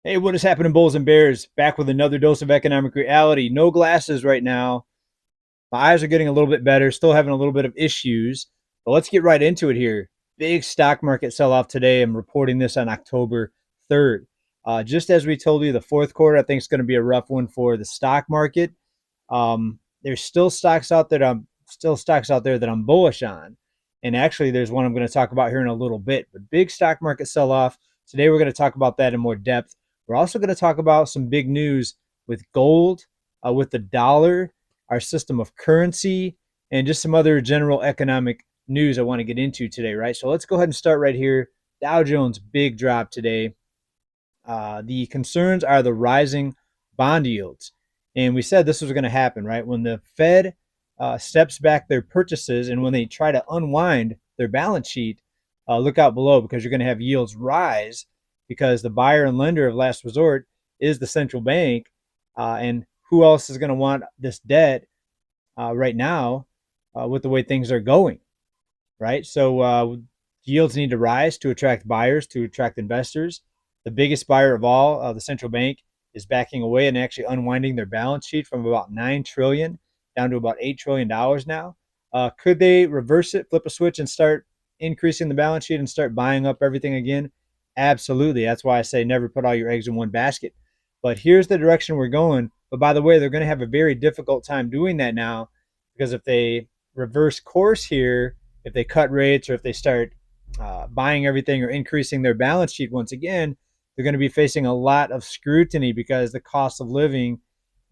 Hey, what is happening, bulls and bears? Back with another dose of economic reality. No glasses right now. My eyes are getting a little bit better, still having a little bit of issues, but let's get right into it here. Big stock market sell off today. I'm reporting this on October 3rd. Just as we told you, the fourth quarter, I think, is going to be a rough one for the stock market. There's still stocks out there that I'm bullish on, and actually, there's one I'm going to talk about here in a little bit. But big stock market sell off today. We're going to talk about that in more depth. We're also going to talk about some big news with gold, with the dollar, our system of currency, and just some other general economic news I want to get into today. Right. So let's go ahead and start right here. Dow Jones big drop today. The concerns are the rising bond yields. And we said this was going to happen, right? When the Fed steps back their purchases and when they try to unwind their balance sheet, look out below because you're going to have yields rise because the buyer and lender of last resort is the central bank. And who else is going to want this debt right now with the way things are going, right? So yields need to rise to attract buyers, to attract investors. The biggest buyer of all, the central bank, is backing away and actually unwinding their balance sheet from about 9 trillion down to about $8 trillion now. Could they reverse it, flip a switch, and start increasing the balance sheet and start buying up everything again? Absolutely. That's why I say never put all your eggs in one basket. But here's the direction we're going. But by the way, they're going to have a very difficult time doing that now because if they reverse course here, if they cut rates or if they start buying everything or increasing their balance sheet once again, they're going to be facing a lot of scrutiny because the cost of living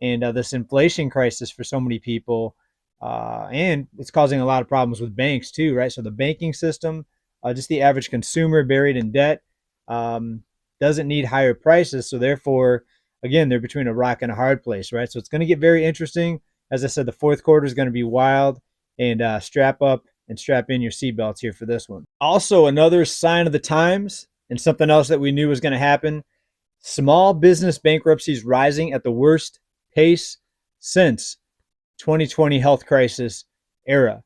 and this inflation crisis for so many people, and it's causing a lot of problems with banks too, right? So the banking system, just the average consumer buried in debt, um, doesn't need higher prices. So therefore, again, they're between a rock and a hard place, right? So it's going to get very interesting. As I said, the fourth quarter is going to be wild, and strap up and strap in your seatbelts here for this one. Also, another sign of the times and something else that we knew was going to happen: small business bankruptcies rising at the worst pace since 2020 health crisis era,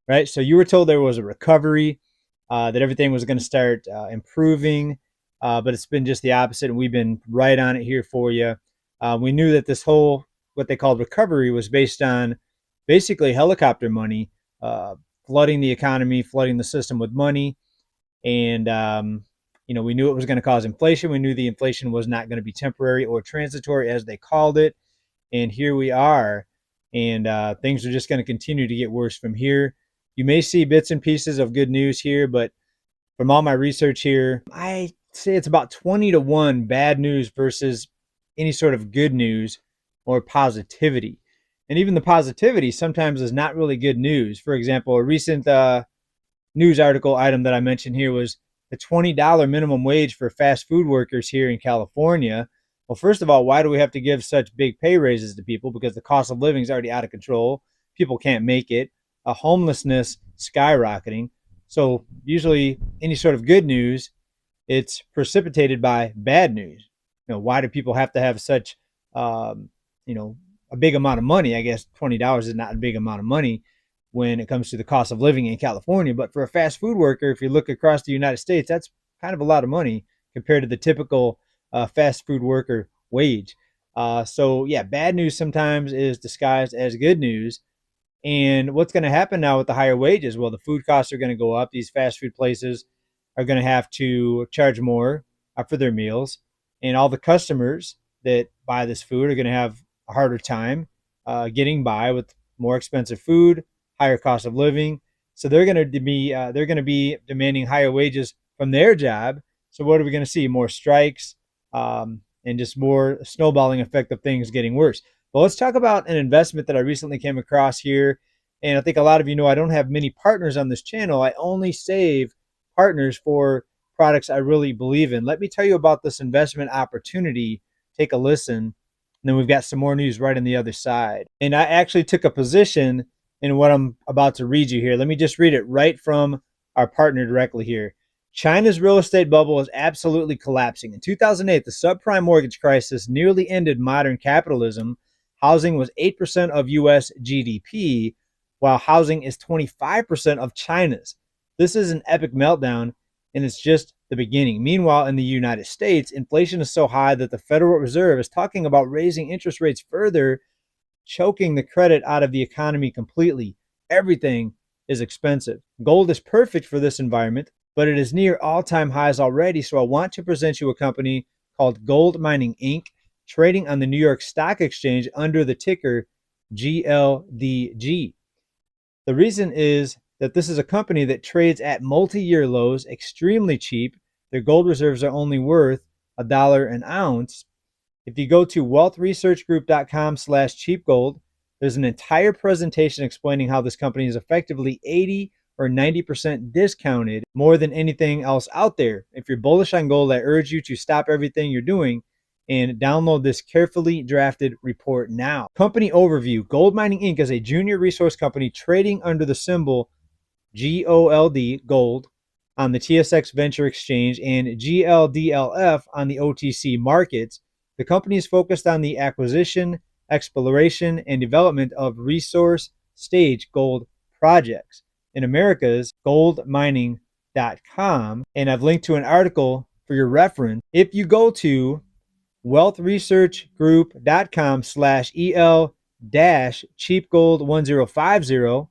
right? So you were told there was a recovery, that everything was going to start improving, but it's been just the opposite, and we've been right on it here for you. We knew that this whole, what they called recovery, was based on basically helicopter money, flooding the economy, flooding the system with money. And, we knew it was going to cause inflation. We knew the inflation was not going to be temporary or transitory, as they called it. And here we are. And things are just going to continue to get worse from here. You may see bits and pieces of good news here, but from all my research here, I say it's about 20 to 1 bad news versus any sort of good news or positivity. And even the positivity sometimes is not really good news. For example, a recent news article item that I mentioned here was the $20 minimum wage for fast food workers here in California. Well, first of all, why do we have to give such big pay raises to people? Because the cost of living is already out of control. People can't make it. Homelessness skyrocketing. So usually any sort of good news, it's precipitated by bad news. Why do people have to have such, um, a big amount of money? I guess $20 is not a big amount of money when it comes to the cost of living in California. But for a fast food worker, if you look across the United States, that's kind of a lot of money compared to the typical fast food worker wage. So yeah, bad news sometimes is disguised as good news. And what's going to happen now with the higher wages? Well, the food costs are going to go up. These fast food places are going to have to charge more for their meals. And all the customers that buy this food are going to have a harder time getting by with more expensive food, higher cost of living. So they're going to be demanding higher wages from their job. So what are we going to see? More strikes, and just more snowballing effect of things getting worse. But let's talk about an investment that I recently came across here. And I think a lot of you know I don't have many partners on this channel. I only save partners for products I really believe in. Let me tell you about this investment opportunity. Take a listen. And then we've got some more news right on the other side. And I actually took a position in what I'm about to read you here. Let me just read it right from our partner directly here. China's real estate bubble is absolutely collapsing. In 2008, the subprime mortgage crisis nearly ended modern capitalism. Housing was 8% of US GDP, while housing is 25% of China's. This is an epic meltdown, and it's just the beginning. Meanwhile, in the United States, inflation is so high that the Federal Reserve is talking about raising interest rates further, choking the credit out of the economy completely. Everything is expensive. Gold is perfect for this environment, but it is near all-time highs already. So I want to present you a company called Gold Mining Inc., trading on the New York Stock Exchange under the ticker GLDG. The reason is that this is a company that trades at multi-year lows, extremely cheap. Their gold reserves are only worth $1 an ounce. If you go to wealthresearchgroup.com/cheapgold, there's an entire presentation explaining how this company is effectively 80 or 90% discounted more than anything else out there. If you're bullish on gold, I urge you to stop everything you're doing and download this carefully drafted report now. Company overview. Gold Mining Inc. is a junior resource company trading under the symbol GOLD, gold, on the TSX Venture Exchange and GLDLF on the OTC markets. The company is focused on the acquisition, exploration, and development of resource stage gold projects. In America's goldmining.com, and I've linked to an article for your reference. If you go to wealthresearchgroup.com/EL-cheapgold1050,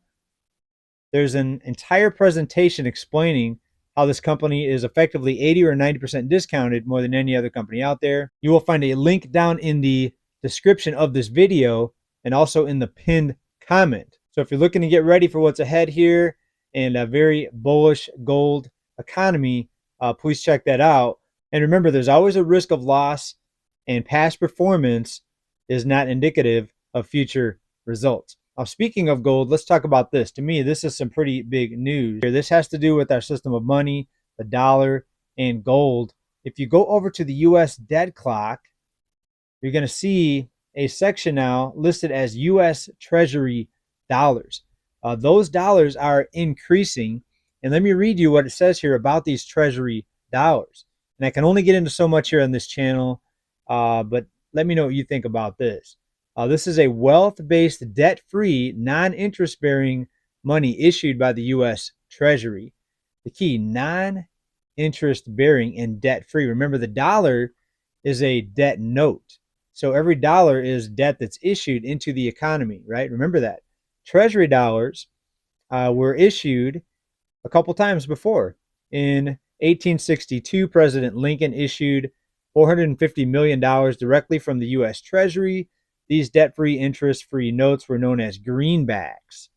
there's an entire presentation explaining how this company is effectively 80 or 90% discounted more than any other company out there. You will find a link down in the description of this video and also in the pinned comment. So if you're looking to get ready for what's ahead here and a very bullish gold economy, please check that out. And remember, there's always a risk of loss, and past performance is not indicative of future results. Now, speaking of gold, let's talk about this. To me, this is some pretty big news. This has to do with our system of money, the dollar, and gold. If you go over to the U.S. debt clock, you're going to see a section now listed as U.S. Treasury dollars. Those dollars are increasing. And let me read you what it says here about these Treasury dollars. And I can only get into so much here on this channel, but let me know what you think about this. This is a wealth-based, debt-free, non-interest-bearing money issued by the U.S. Treasury. The key, non-interest-bearing and debt-free. Remember, the dollar is a debt note. So every dollar is debt that's issued into the economy, right? Remember that. Treasury dollars were issued a couple times before. In 1862, President Lincoln issued $450 million directly from the U.S. Treasury. These debt-free, interest-free notes were known as greenbacks.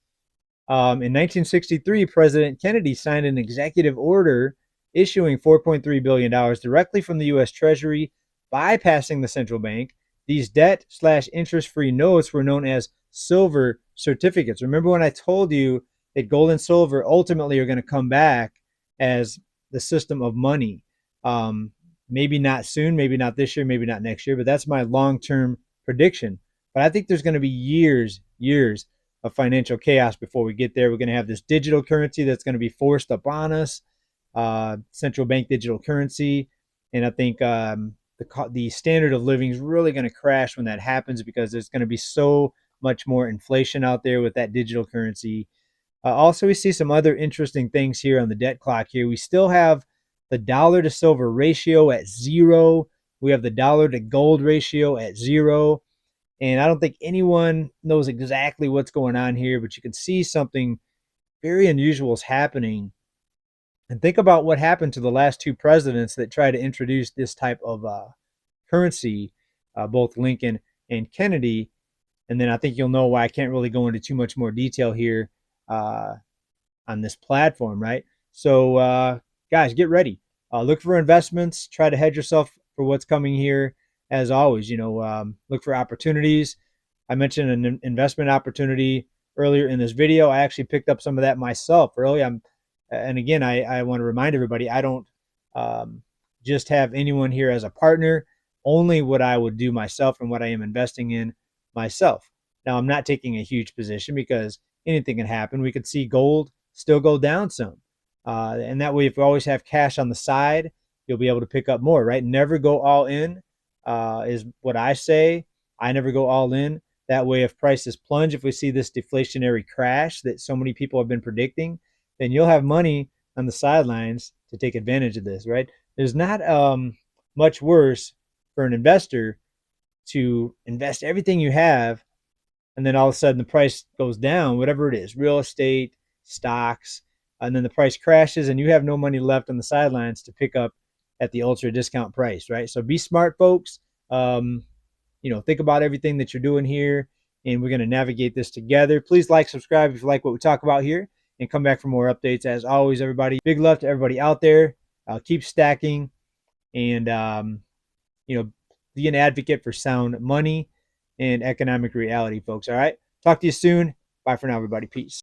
In 1963, President Kennedy signed an executive order issuing $4.3 billion directly from the U.S. Treasury, bypassing the central bank. These debt/interest-free notes were known as silver certificates. Remember when I told you that gold and silver ultimately are going to come back as the system of money? Maybe not soon, maybe not this year, maybe not next year, but that's my long-term prediction. But I think there's going to be years of financial chaos before we get there. We're going to have this digital currency that's going to be forced upon us, central bank digital currency. And I think the standard of living is really going to crash when that happens, because there's going to be so much more inflation out there with that digital currency. Also, we see some other interesting things here on the debt clock here. We still have the dollar to silver ratio at 0. We have the dollar to gold ratio at 0. And I don't think anyone knows exactly what's going on here, but you can see something very unusual is happening. And think about what happened to the last two presidents that tried to introduce this type of currency, both Lincoln and Kennedy. And then I think you'll know why I can't really go into too much more detail here on this platform, right? So, guys, get ready. Look for investments. Try to hedge yourself for what's coming here. As always, look for opportunities. I mentioned an investment opportunity earlier in this video. I actually picked up some of that myself early. And again, I want to remind everybody, I don't just have anyone here as a partner, only what I would do myself and what I am investing in myself. Now, I'm not taking a huge position because anything can happen. We could see gold still go down some. And that way, if we always have cash on the side, you'll be able to pick up more, right? Never go all in is what I say. I never go all in. That way, if prices plunge, if we see this deflationary crash that so many people have been predicting, then you'll have money on the sidelines to take advantage of this, right? There's not much worse for an investor to invest everything you have, and then all of a sudden the price goes down, whatever it is, real estate, stocks, and then the price crashes and you have no money left on the sidelines to pick up at the ultra discount price, right? So be smart, folks. Think about everything that you're doing here, and we're going to navigate this together. Please like, subscribe if you like what we talk about here, and come back for more updates. As always, everybody, big love to everybody out there. Keep stacking, and be an advocate for sound money and economic reality, folks. All right. Talk to you soon. Bye for now, everybody. Peace.